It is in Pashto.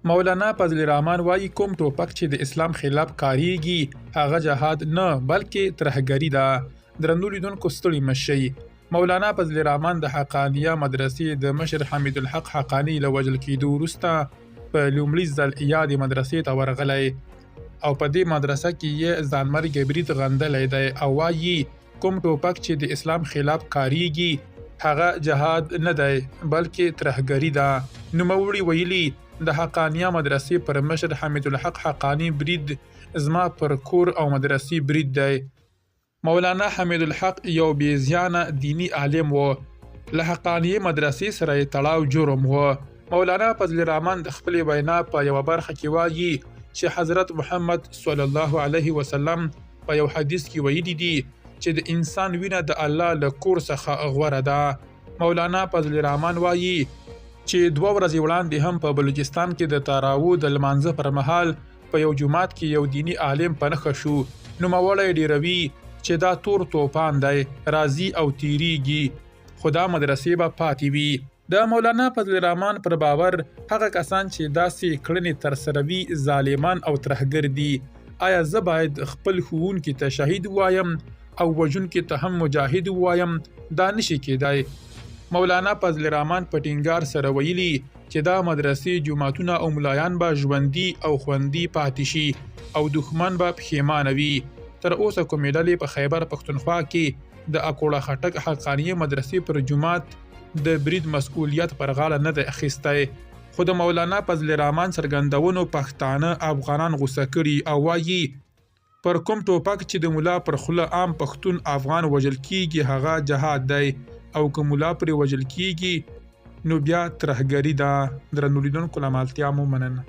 مولانا فضل الرحمن وایي کوم ټوپک چې د اسلام خلاف کاریږي هغه جهاد نه بلکې ترهګري ده. درنو لیدونکو ستړي مشئ. مولانا فضل الرحمن د حقانیه مدرسې د مشر حمید الحق حقانی له وژل کېدو وروسته په لومړي ځل یادې مدرسې ته ورغلی او په دې مدرسه کې یې ځانمرګی برید غندلی دی او وایي کوم ټوپک چې د اسلام خلاف کاریږي هغه جهاد نه دی بلکې ترهګري ده. نوموړي ویلي د حقانیه مدرسې پر مشر حمید الحق حقانی برید زما پر کور او مدرسې برید دی. مولانا حمید الحق یو بې زیانه دینی عالم و. له حقانیه مدرسې سره یې تړاو جرم و. مولانا فضل الرحمن د خپلې وینا په یوه برخه کې وایي چې حضرت محمد صلی الله علیه وسلم په یو حدیث کې ویلي دي چې د انسان وینه د الله له کور څخه غوره ده. مولانا فضل الرحمن وایي چې 2 ورځې وړاندې هم په بلوچستان کې د تراوو د لمانځه پر مهال په یو جومات کې یو دینی عالم په نښه شو. نوموړی ډېروي چې دا تور توپان دی راځي او تیریږي خو دا مدرسې به پاتې وي. د مولانا فضل الرحمن پر باور هغه کسان چې داسې کړنې ترسروي ظالمان او ترهګر دي. آیا زه باید خپل ښوونکي ته شهید ووایم او وژونکي ته هم مجاهد ووایم؟ دا نشي کېدای. مولانا فضل الرحمن په ټینګار سره ویلي چې دا مدرسې جوماتونه او ملایان به ژوندي او خوندي پاتې شي او دښمن به پښیمانه وي. تر اوسه کومې ډلې په خیبر پښتونخوا کې د اکوړه خټک حقانیه مدرسې پر جومات د برید مسؤلیت پر غاړه نه دی اخیستی. خو د مولانا فضل الرحمن څرګندونو پښتانه افغانان غوسه کړي او وایي پر کوم ټوپک چې د ملا پر خوله عام پښتون افغان وژل کیږي هغه جهاد دی او که ملا پرې وژل کیږي نو بیا ترهګري ده. درنو لیدونکو له مالتیا مو مننه.